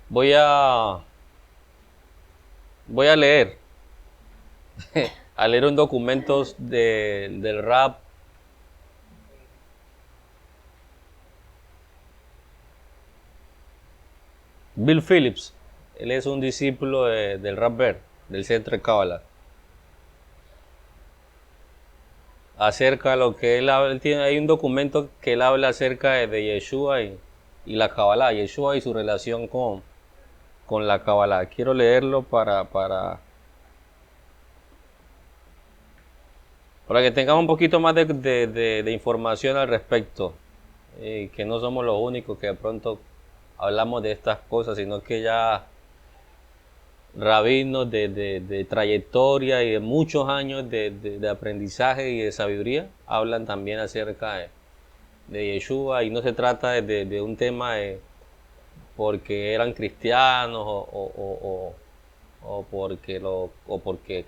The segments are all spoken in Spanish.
Voy a, voy a leer un documento del rap. Bill Phillips, él es un discípulo del Rap Bear, del Centro de Kabbalah. Acerca de lo que él habla, hay un documento que él habla acerca de Yeshua y la Kabbalah, Yeshua y su relación con la Kabbalah. Quiero leerlo para que tengamos un poquito más de información al respecto. Que no somos los únicos que de pronto hablamos de estas cosas, sino que ya rabinos de trayectoria y de muchos años de aprendizaje y de sabiduría hablan también acerca de Yeshua, y no se trata de un tema porque eran cristianos o porque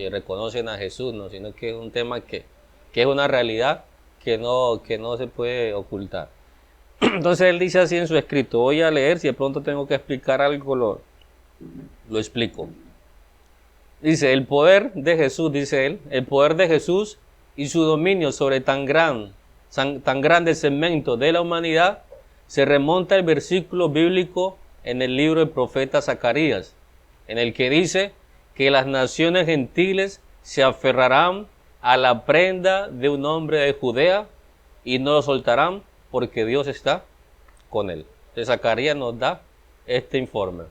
reconocen a Jesús, ¿no? Sino que es un tema que es una realidad que no se puede ocultar. Entonces él dice así en su escrito, voy a leer, si de pronto tengo que explicar algo, lo explico. Dice, el poder de Jesús, dice él, el poder de Jesús y su dominio sobre tan grande segmento de la humanidad se remonta al versículo bíblico en el libro del profeta Zacarías, en el que dice que las naciones gentiles se aferrarán a la prenda de un hombre de Judea y no lo soltarán porque Dios está con él. Entonces Zacarías nos da este informe.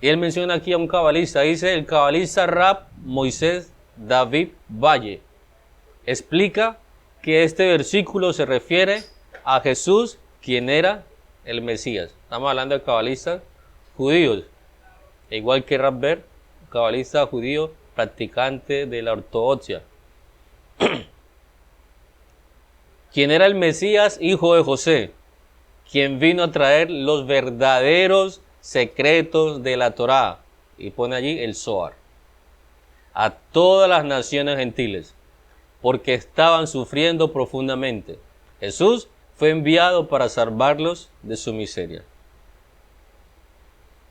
Y él menciona aquí a un cabalista, dice el cabalista Rab Moisés David Valle. Explica que este versículo se refiere a Jesús, quien era el Mesías. Estamos hablando de cabalistas judíos, igual que Rab Ber, cabalista judío practicante de la ortodoxia. Quien era el Mesías, hijo de José, quien vino a traer los verdaderos secretos de la Torá, y pone allí el Zohar, a todas las naciones gentiles, porque estaban sufriendo profundamente. Jesús fue enviado para salvarlos de su miseria.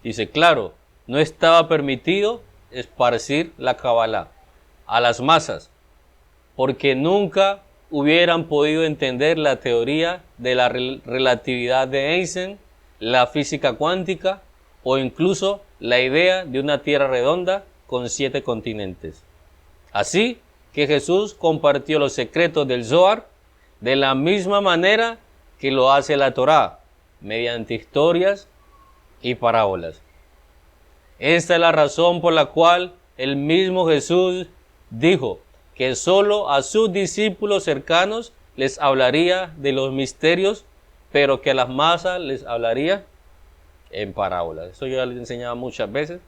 Dice, claro, no estaba permitido esparcir la Kabbalah a las masas, porque nunca hubieran podido entender la teoría de la relatividad de Einstein, la física cuántica o incluso la idea de una tierra redonda con 7 continentes. Así que Jesús compartió los secretos del Zohar de la misma manera que lo hace la Torá, mediante historias y parábolas. Esta es la razón por la cual el mismo Jesús dijo que solo a sus discípulos cercanos les hablaría de los misterios, pero que a las masas les hablaría en parábolas. Eso yo ya les enseñaba muchas veces.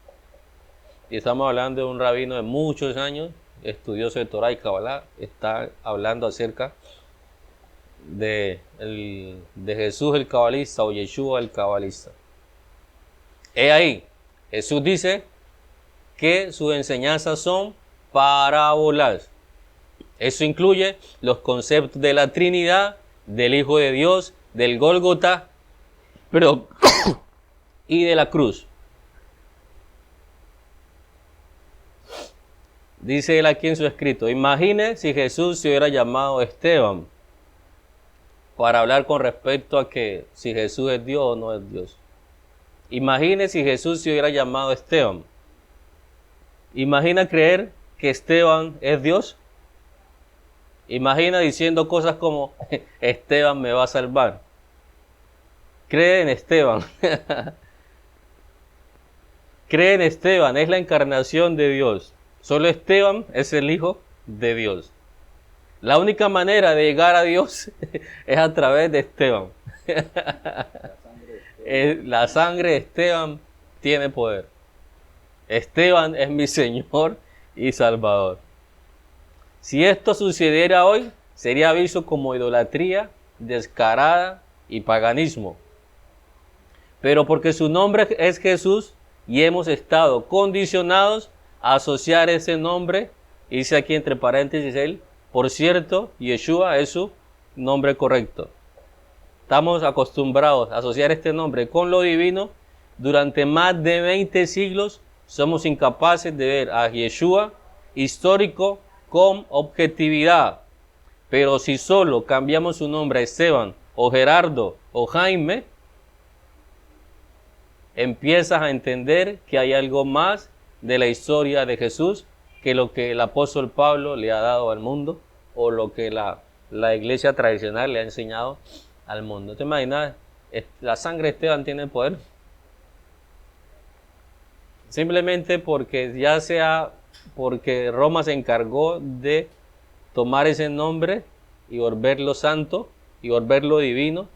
Y estamos hablando de un rabino de muchos años, estudioso de Torah y Kabbalah, está hablando acerca de Jesús el cabalista o Yeshua el cabalista. He ahí, Jesús dice que sus enseñanzas son parábolas. Eso incluye los conceptos de la Trinidad, del Hijo de Dios, del Gólgota, pero y de la cruz. Dice él aquí en su escrito, imagine si Jesús se hubiera llamado Esteban para hablar con respecto a que si Jesús es Dios o no es Dios. Imagine si Jesús se hubiera llamado Esteban. Imagina creer que Esteban es Dios. Imagina diciendo cosas como Esteban me va a salvar. Cree en Esteban. Cree en Esteban, es la encarnación de Dios. Solo Esteban es el Hijo de Dios. La única manera de llegar a Dios es a través de Esteban. La sangre de Esteban tiene poder. Esteban es mi Señor y Salvador. Si esto sucediera hoy, sería visto como idolatría descarada y paganismo. Pero porque su nombre es Jesús y hemos estado condicionados a asociar ese nombre, dice aquí entre paréntesis él, por cierto, Yeshua es su nombre correcto. estamos acostumbrados a asociar este nombre con lo divino, durante más de 20 siglos somos incapaces de ver a Yeshua histórico con objetividad. Pero si solo cambiamos su nombre a Esteban, o Gerardo, o Jaime, empiezas a entender que hay algo más de la historia de Jesús que lo que el apóstol Pablo le ha dado al mundo, o lo que la iglesia tradicional le ha enseñado al mundo. ¿Te imaginas? La sangre de Esteban tiene poder. Simplemente porque Roma se encargó de tomar ese nombre y volverlo santo y volverlo divino.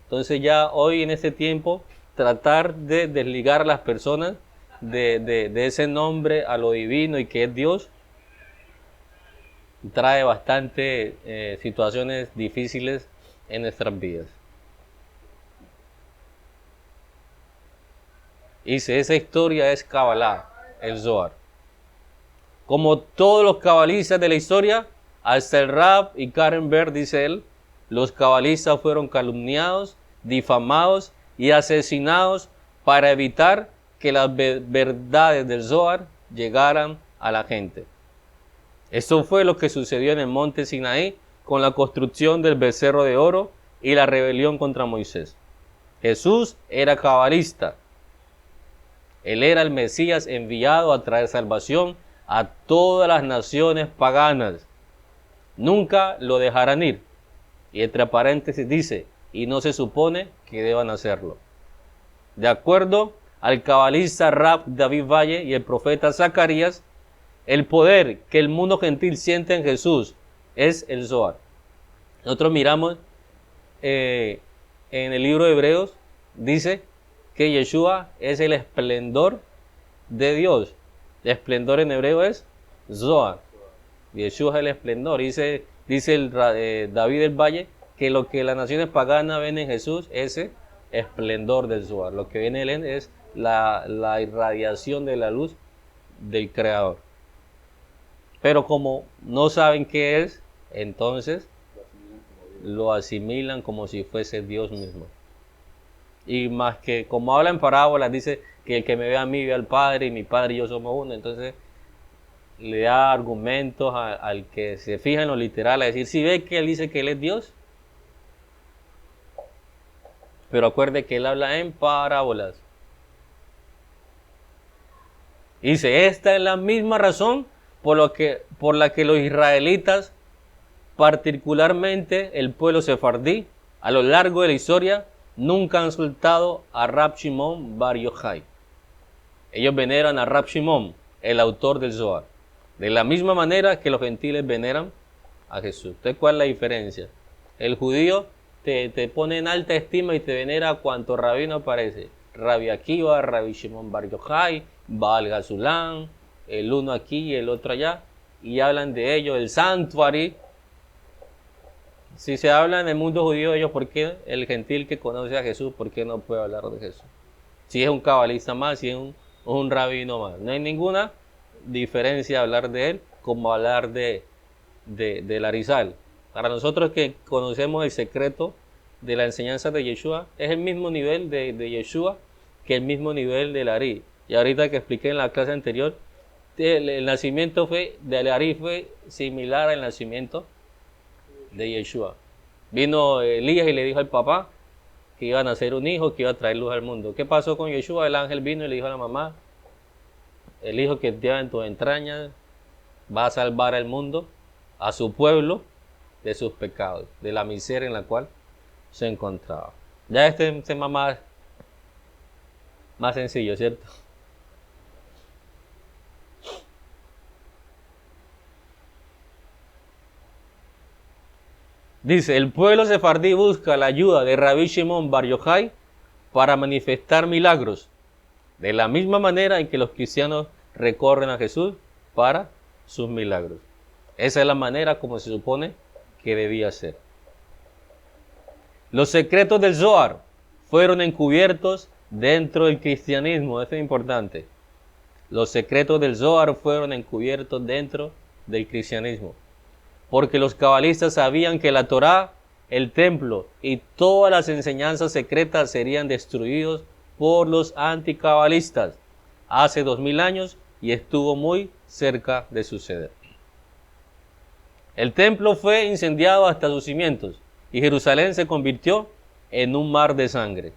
Entonces ya hoy en este tiempo tratar de desligar a las personas de ese nombre a lo divino y que es Dios trae bastante situaciones difíciles en nuestras vidas. Dice, esa historia es Kabbalah, el Zohar. Como todos los cabalistas de la historia, hasta el Rab y Karen Berg, dice él, los cabalistas fueron calumniados, difamados y asesinados para evitar que las verdades del Zohar llegaran a la gente. Esto fue lo que sucedió en el monte Sinaí con la construcción del becerro de oro y la rebelión contra Moisés. Jesús era cabalista. Él era el Mesías enviado a traer salvación a todas las naciones paganas. Nunca lo dejarán ir. Y entre paréntesis dice, y no se supone que deban hacerlo. De acuerdo al cabalista Rab David Valle y el profeta Zacarías, el poder que el mundo gentil siente en Jesús es el Zohar. Nosotros miramos en el libro de Hebreos, dice que Yeshua es el esplendor de Dios. El esplendor en hebreo es Zohar. Yeshua es el esplendor. Dice David del Valle que lo que las naciones paganas ven en Jesús es ese esplendor del Zohar. Lo que viene en él es la irradiación de la luz del Creador. Pero como no saben qué es, entonces lo asimilan como si fuese Dios mismo. Y más que, como habla en parábolas, dice que el que me ve a mí ve al Padre y mi Padre y yo somos uno. Entonces le da argumentos al que se fija en lo literal, a decir, si ve que él dice que él es Dios, pero acuerde que él habla en parábolas. Dice, esta es la misma razón por la que los israelitas, particularmente el pueblo sefardí, a lo largo de la historia, nunca han soltado a Rab Shimon Bar Yochai. Ellos veneran a Rab Shimon, el autor del Zohar, de la misma manera que los gentiles veneran a Jesús. ¿Entonces cuál es la diferencia? El judío te pone en alta estima y te venera a cuanto rabino aparece. Rabbi Akiva, Rabbi Shimon Bar Yochai, Baal Gazulán, el uno aquí y el otro allá, y hablan de ellos, el santuario. Si se habla en el mundo judío de ellos, ¿por qué el gentil que conoce a Jesús, por qué no puede hablar de Jesús? Si es un cabalista más, si es un rabino más. No hay ninguna diferencia hablar de él como hablar de Arizal. Para nosotros que conocemos el secreto de la enseñanza de Yeshua, es el mismo nivel de Yeshua que el mismo nivel del Ari. Y ahorita que expliqué en la clase anterior, el nacimiento del Ari fue similar al nacimiento de Yeshua. Vino Elías y le dijo al papá que iba a nacer un hijo que iba a traer luz al mundo. ¿Qué pasó con Yeshua? El ángel vino y le dijo a la mamá, el hijo que lleva en tus entrañas va a salvar al mundo, a su pueblo, de sus pecados, de la miseria en la cual se encontraba. Ya este tema más sencillo, ¿cierto? Dice, el pueblo sefardí busca la ayuda de Rabbi Shimon Bar Yochai para manifestar milagros, de la misma manera en que los cristianos recorren a Jesús para sus milagros. Esa es la manera como se supone que debía ser. Los secretos del Zohar fueron encubiertos dentro del cristianismo. Esto es importante. Los secretos del Zohar fueron encubiertos dentro del cristianismo. Porque los cabalistas sabían que la Torá el templo y todas las enseñanzas secretas serían destruidos por los anticabalistas hace 2000 años y estuvo muy cerca de suceder. El templo fue incendiado hasta sus cimientos y Jerusalén se convirtió en un mar de sangre.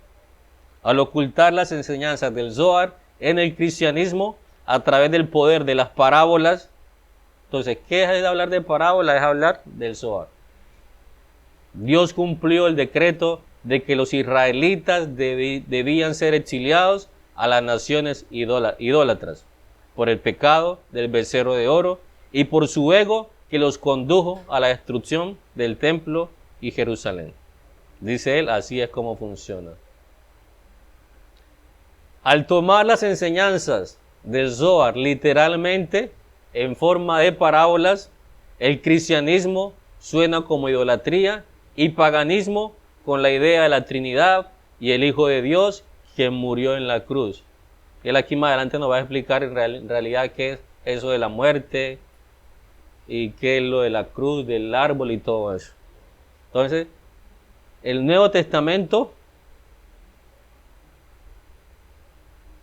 Al ocultar las enseñanzas del Zohar en el cristianismo a través del poder de las parábolas, entonces, ¿qué es hablar de parábolas? Es hablar del Zohar. Dios cumplió el decreto de que los israelitas debían ser exiliados a las naciones idólatras por el pecado del becerro de oro y por su ego que los condujo a la destrucción del templo y Jerusalén. Dice él, así es como funciona. Al tomar las enseñanzas del Zohar literalmente en forma de parábolas, el cristianismo suena como idolatría y paganismo con la idea de la Trinidad y el Hijo de Dios quien murió en la cruz. Él aquí más adelante nos va a explicar en realidad qué es eso de la muerte y qué es lo de la cruz, del árbol y todo eso. Entonces, el Nuevo Testamento,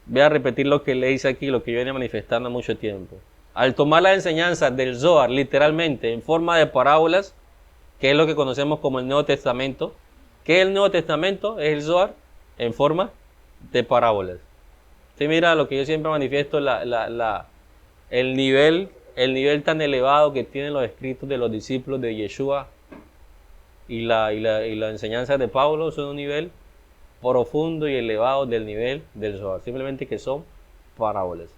voy a repetir lo que le dice aquí, lo que yo venía manifestando mucho tiempo. Al tomar las enseñanzas del Zohar literalmente en forma de parábolas, que es lo que conocemos como el Nuevo Testamento. ¿Qué es el Nuevo Testamento? Es el Zohar en forma de parábolas. Usted mira lo que yo siempre manifiesto, el nivel tan elevado que tienen los escritos de los discípulos de Yeshua y la enseñanza de Pablo son un nivel profundo y elevado del nivel del Zohar, simplemente que son parábolas.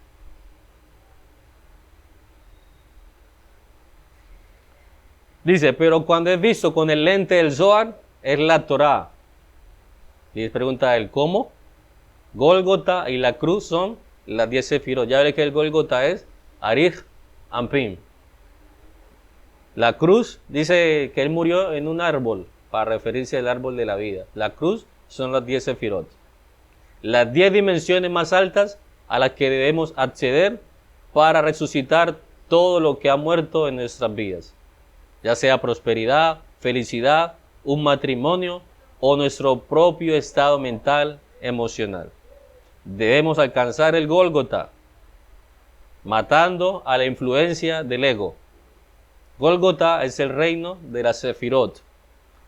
Dice, pero cuando es visto con el lente del Zohar, es la Torá. Y pregunta él, ¿cómo? Gólgota y la cruz son las 10 sefirot. Ya veré que el Gólgota es Arij Ampim. La cruz dice que él murió en un árbol, para referirse al árbol de la vida. La cruz son las 10 sefirot. Las 10 dimensiones más altas a las que debemos acceder para resucitar todo lo que ha muerto en nuestras vidas. Ya sea prosperidad, felicidad, un matrimonio o nuestro propio estado mental, emocional. Debemos alcanzar el Gólgota, matando a la influencia del ego. Gólgota es el reino de la Sefirot,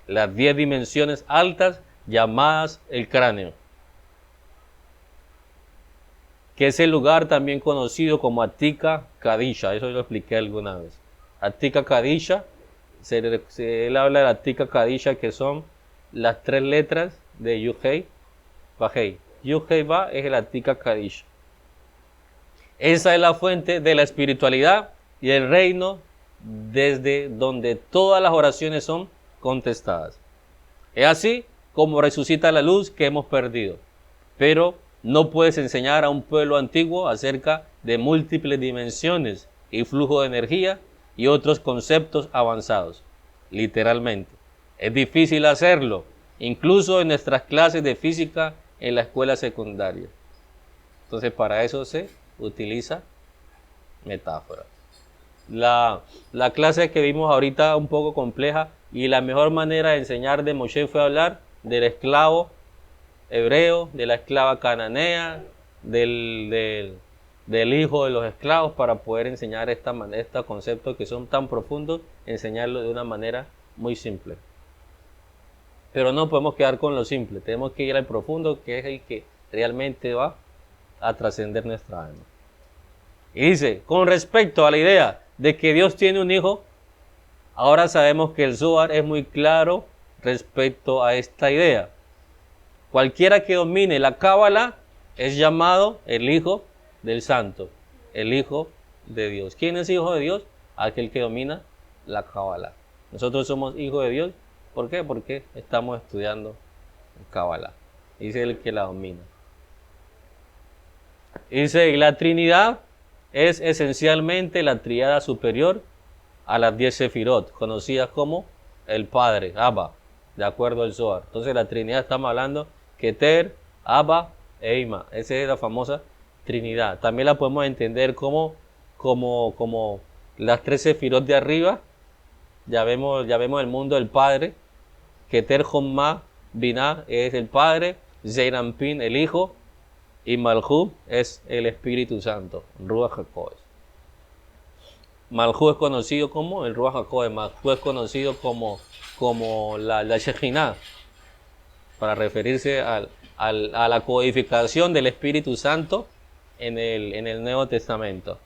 las 10 dimensiones altas llamadas el cráneo, que es el lugar también conocido como Atika Kadisha. Eso lo expliqué alguna vez. Atika Kadisha, él habla de Atika Kadisha, que son las 3 letras de Yud-Hei, Vah-Hei. Yud-Hei Vah es el Atika Kadisha. Esa es la fuente de la espiritualidad y el reino desde donde todas las oraciones son contestadas. Es así como resucita la luz que hemos perdido. Pero no puedes enseñar a un pueblo antiguo acerca de múltiples dimensiones y flujo de energía y otros conceptos avanzados. Literalmente. Es difícil hacerlo, incluso en nuestras clases de física en la escuela secundaria. Entonces, para eso se utiliza metáfora. La clase que vimos ahorita un poco compleja, y la mejor manera de enseñar de Moshe fue hablar del esclavo hebreo, de la esclava cananea, del hijo de los esclavos, para poder enseñar estos conceptos que son tan profundos, enseñarlo de una manera muy simple. Pero no podemos quedar con lo simple, tenemos que ir al profundo, que es el que realmente va a trascender nuestra alma. Y dice, con respecto a la idea de que Dios tiene un hijo, ahora sabemos que el Zohar es muy claro respecto a esta idea. Cualquiera que domine la Cábala es llamado el hijo del santo, el hijo de Dios. ¿Quién es hijo de Dios? Aquel que domina la Cábala. Nosotros somos hijos de Dios. ¿Por qué? Porque estamos estudiando Cábala. Dice el que la domina. Dice, y la Trinidad es esencialmente la tríada superior a las 10 sefirot, conocidas como el Padre, Abba, de acuerdo al Zohar. Entonces la Trinidad, estamos hablando Keter, Abba e Ima. Esa es la famosa Trinidad. También la podemos entender como las 3 sefirot de arriba. Ya vemos el mundo del Padre, Keter Homma Binah es el Padre, Zeirampin el Hijo, y Malhut es el Espíritu Santo, Ruach HaKodesh. Malhut es conocido como el Ruach HaKodesh, Malhut es conocido como la Shekhinah, para referirse a la codificación del Espíritu Santo en el Nuevo Testamento.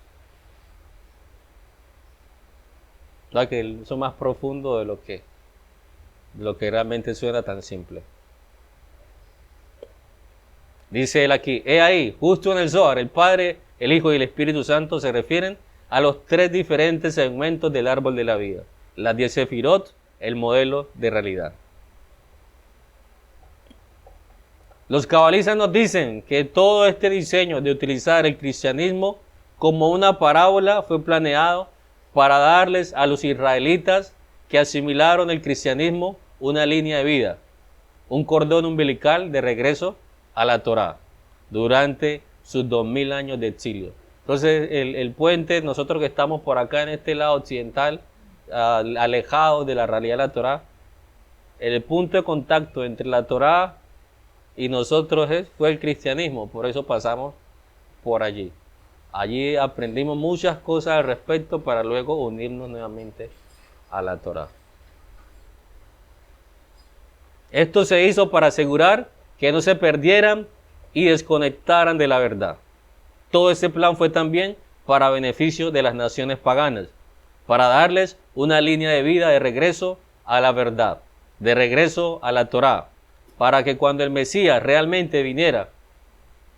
¿Verdad? Que eso es más profundo de lo que realmente suena tan simple. Dice él aquí, he ahí, justo en el Zohar, el Padre, el Hijo y el Espíritu Santo se refieren a los tres diferentes segmentos del árbol de la vida. Las 10 sefirot, el modelo de realidad. Los cabalistas nos dicen que todo este diseño de utilizar el cristianismo como una parábola fue planeado para darles a los israelitas que asimilaron el cristianismo una línea de vida, un cordón umbilical de regreso a la Torá durante sus 2000 años de exilio. Entonces el puente, nosotros que estamos por acá en este lado occidental, alejados de la realidad de la Torá, el punto de contacto entre la Torá y nosotros fue el cristianismo, por eso pasamos por allí. Allí aprendimos muchas cosas al respecto para luego unirnos nuevamente a la Torá. Esto se hizo para asegurar que no se perdieran y desconectaran de la verdad. Todo ese plan fue también para beneficio de las naciones paganas, para darles una línea de vida de regreso a la verdad, de regreso a la Torá, para que cuando el Mesías realmente viniera,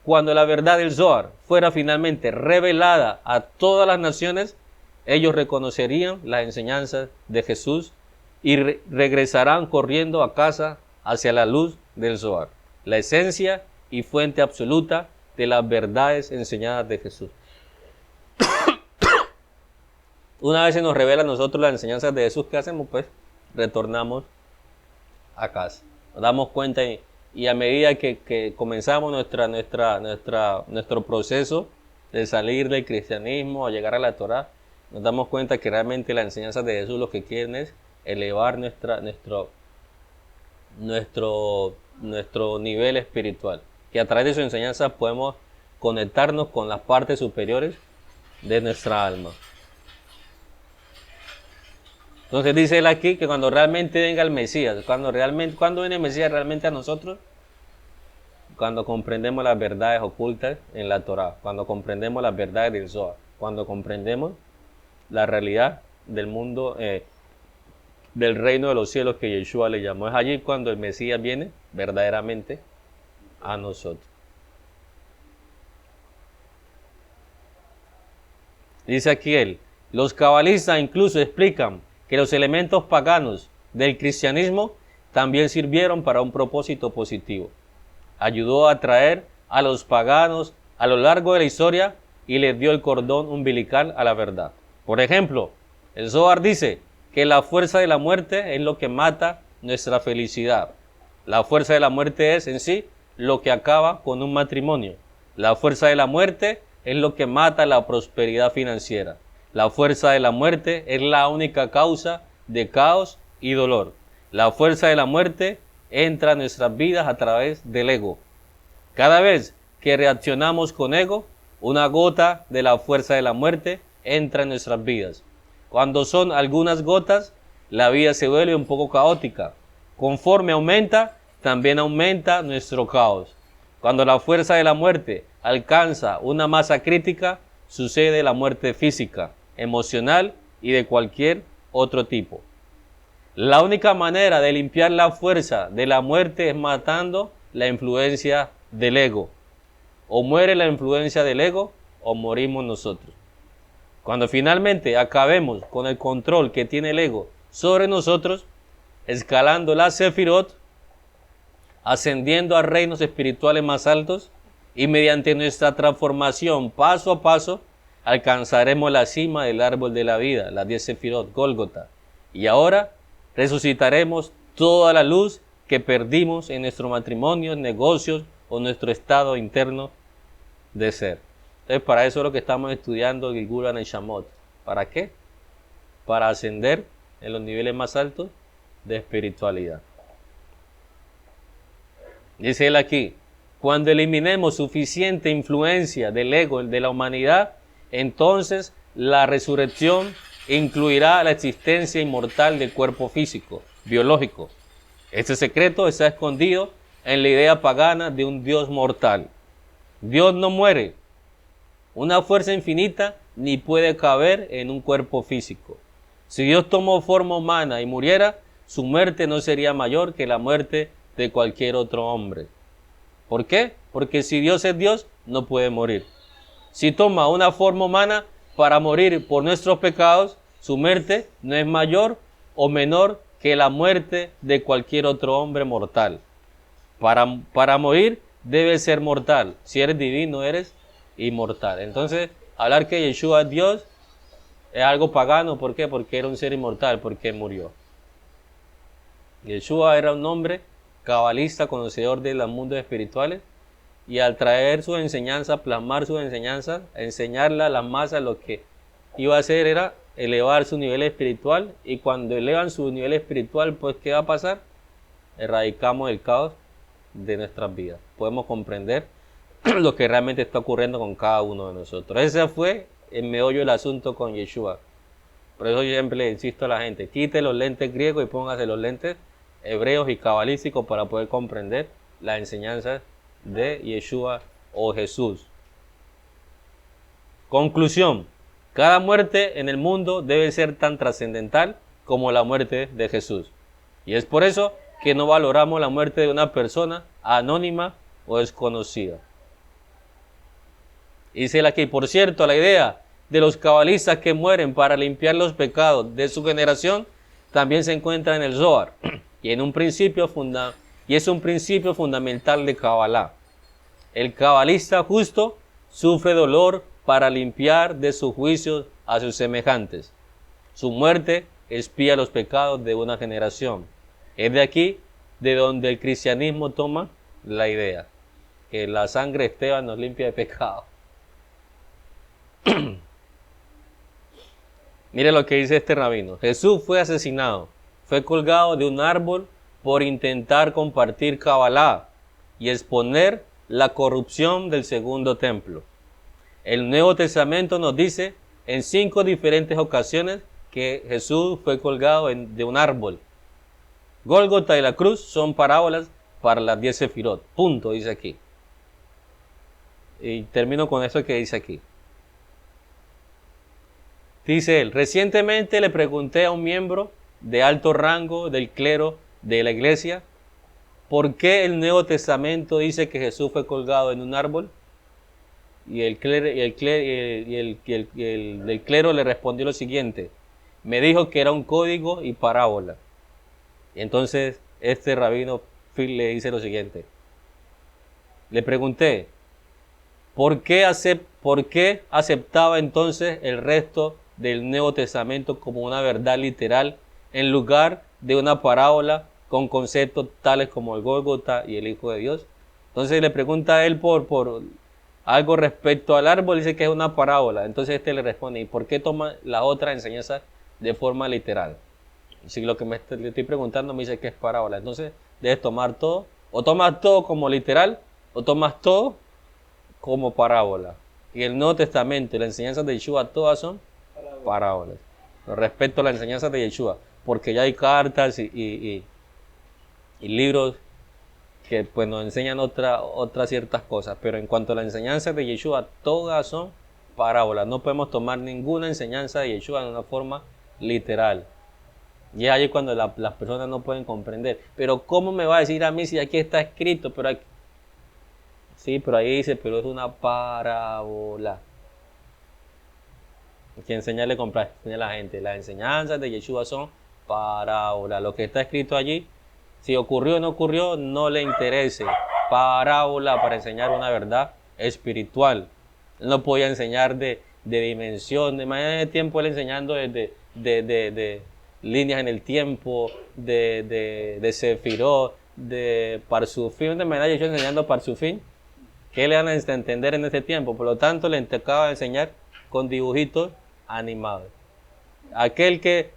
cuando la verdad del Zohar fuera finalmente revelada a todas las naciones, ellos reconocerían las enseñanzas de Jesús y regresarán corriendo a casa hacia la luz del Zohar, la esencia y fuente absoluta de las verdades enseñadas de Jesús. Una vez se nos revela a nosotros las enseñanzas de Jesús, ¿qué hacemos? Pues retornamos a casa. Nos damos cuenta y a medida que comenzamos nuestro proceso de salir del cristianismo a llegar a la Torá, nos damos cuenta que realmente las enseñanzas de Jesús lo que quieren es elevar nuestro nivel espiritual, que a través de su enseñanza podemos conectarnos con las partes superiores de nuestra alma. Entonces dice él aquí que cuando realmente venga el Mesías, cuando viene el Mesías realmente a nosotros, cuando comprendemos las verdades ocultas en la Torá, cuando comprendemos las verdades del Zohar, cuando comprendemos la realidad del mundo, del reino de los cielos que Yeshua le llamó. Es allí cuando el Mesías viene verdaderamente a nosotros. Dice aquí él, los cabalistas incluso explican que los elementos paganos del cristianismo también sirvieron para un propósito positivo. Ayudó a atraer a los paganos a lo largo de la historia y les dio el cordón umbilical a la verdad. Por ejemplo, el Zohar dice que la fuerza de la muerte es lo que mata nuestra felicidad. La fuerza de la muerte es en sí lo que acaba con un matrimonio. La fuerza de la muerte es lo que mata la prosperidad financiera. La fuerza de la muerte es la única causa de caos y dolor. La fuerza de la muerte entra en nuestras vidas a través del ego. Cada vez que reaccionamos con ego, una gota de la fuerza de la muerte entra en nuestras vidas. Cuando son algunas gotas, la vida se vuelve un poco caótica. Conforme aumenta, también aumenta nuestro caos. Cuando la fuerza de la muerte alcanza una masa crítica, sucede la muerte física, emocional y de cualquier otro tipo. La única manera de limpiar la fuerza de la muerte es matando la influencia del ego. O muere la influencia del ego o morimos nosotros. Cuando finalmente acabemos con el control que tiene el ego sobre nosotros, escalando la Sefirot, ascendiendo a reinos espirituales más altos y mediante nuestra transformación paso a paso, alcanzaremos la cima del árbol de la vida, las 10 Sefirot, Gólgota. Y ahora resucitaremos toda la luz que perdimos en nuestro matrimonio, negocios o nuestro estado interno de ser. Entonces, para eso es lo que estamos estudiando Gilgul Neshamot. ¿Para qué? Para ascender en los niveles más altos de espiritualidad. Dice él aquí, cuando eliminemos suficiente influencia del ego de la humanidad, entonces la resurrección incluirá la existencia inmortal del cuerpo físico, biológico. Este secreto está escondido en la idea pagana de un Dios mortal. Dios no muere. Una fuerza infinita ni puede caber en un cuerpo físico. Si Dios tomó forma humana y muriera, su muerte no sería mayor que la muerte de cualquier otro hombre. ¿Por qué? Porque si Dios es Dios, no puede morir. Si toma una forma humana para morir por nuestros pecados, su muerte no es mayor o menor que la muerte de cualquier otro hombre mortal. Para morir debe ser mortal. Si eres divino, eres inmortal. Entonces, hablar que Yeshua es Dios es algo pagano. ¿Por qué? Porque era un ser inmortal, porque murió. Yeshua era un hombre cabalista, conocedor de los mundos espirituales, y al traer su enseñanza, plasmar su enseñanza, enseñarla a las masas, lo que iba a hacer era elevar su nivel espiritual, y cuando elevan su nivel espiritual, pues ¿qué va a pasar? Erradicamos el caos de nuestras vidas. Podemos comprender lo que realmente está ocurriendo con cada uno de nosotros. Ese fue el meollo del asunto con Yeshua. Por eso yo siempre le insisto a la gente, quite los lentes griegos y póngase los lentes hebreos y cabalísticos para poder comprender las enseñanzas de Yeshua o Jesús. Conclusión. Cada muerte en el mundo debe ser tan trascendental como la muerte de Jesús. Y es por eso que no valoramos la muerte de una persona anónima o desconocida. Dice aquí, por cierto, la idea de los cabalistas que mueren para limpiar los pecados de su generación también se encuentra en el Zohar y es un principio fundamental de Kabbalah. El cabalista justo sufre dolor para limpiar de sus juicios a sus semejantes. Su muerte expía los pecados de una generación. Es de aquí de donde el cristianismo toma la idea, que la sangre de Esteban nos limpia de pecado. Mire lo que dice este rabino. Jesús fue asesinado, fue colgado de un árbol por intentar compartir Kabbalah y exponer la corrupción del segundo templo. El Nuevo Testamento nos dice en 5 diferentes ocasiones que Jesús fue colgado de un árbol. Gólgota y la cruz son parábolas para las 10 sefirot. Punto, dice aquí. Y termino con eso que dice aquí. Dice él, recientemente le pregunté a un miembro de alto rango del clero de la iglesia, ¿por qué el Nuevo Testamento dice que Jesús fue colgado en un árbol? Y el del clero le respondió lo siguiente, me dijo que era un código y parábola. Y entonces este rabino Phil le dice lo siguiente, le pregunté, ¿por qué aceptaba entonces el resto del Nuevo Testamento como una verdad literal en lugar de una parábola con conceptos tales como el Gólgota y el Hijo de Dios? Entonces le pregunta a él por algo respecto al árbol, dice que es una parábola. Entonces este le responde, ¿y por qué toma la otra enseñanza de forma literal? Si lo que le estoy preguntando me dice que es parábola, entonces debes tomar todo, o tomas todo como literal, o tomas todo como parábola. Y el Nuevo Testamento y las enseñanzas de Yeshua todas son parábolas. Respecto a las enseñanzas de Yeshua, porque ya hay cartas y libros que pues nos enseñan otras ciertas cosas, pero en cuanto a las enseñanzas de Yeshua, todas son parábolas. No podemos tomar ninguna enseñanza de Yeshua de una forma literal. Y es ahí cuando las personas no pueden comprender. Pero ¿cómo me va a decir a mí si aquí está escrito? Pero aquí... Sí, pero ahí dice, pero es una parábola. Hay que enseñarle a la gente. Las enseñanzas de Yeshua son parábolas. Lo que está escrito allí, si ocurrió o no ocurrió, no le interese. Parábola para enseñar una verdad espiritual. Él no podía enseñar de dimensión. De manera de tiempo él enseñando de líneas en el tiempo, de Sefirot, de Parsufim. De manera yo enseñando Parsufim. ¿Qué le van a entender en este tiempo? Por lo tanto, le acaba de enseñar con dibujitos animados. Aquel que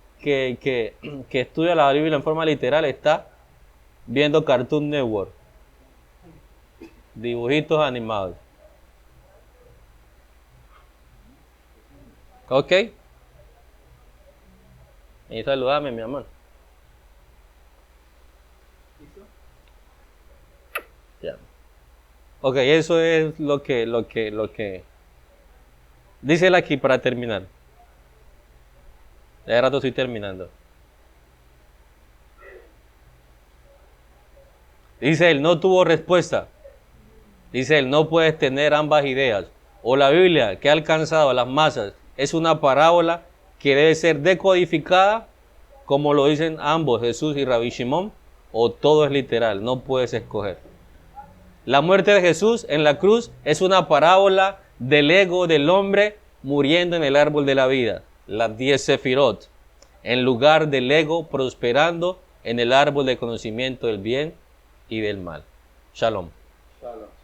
estudia la Biblia en forma literal está viendo Cartoon Network. Dibujitos animados. ¿Ok? Y saludame, mi amor. Ya. Ok, eso es lo que. Dísela aquí para terminar. De rato estoy terminando. Dice él, no tuvo respuesta. Dice él, no puedes tener ambas ideas. O la Biblia que ha alcanzado a las masas es una parábola que debe ser decodificada, como lo dicen ambos, Jesús y Rabbi Shimon, o todo es literal, no puedes escoger. La muerte de Jesús en la cruz es una parábola del ego del hombre muriendo en el árbol de la vida, las 10 sefirot, en lugar del ego prosperando en el árbol del conocimiento del bien y del mal. Shalom. Shalom.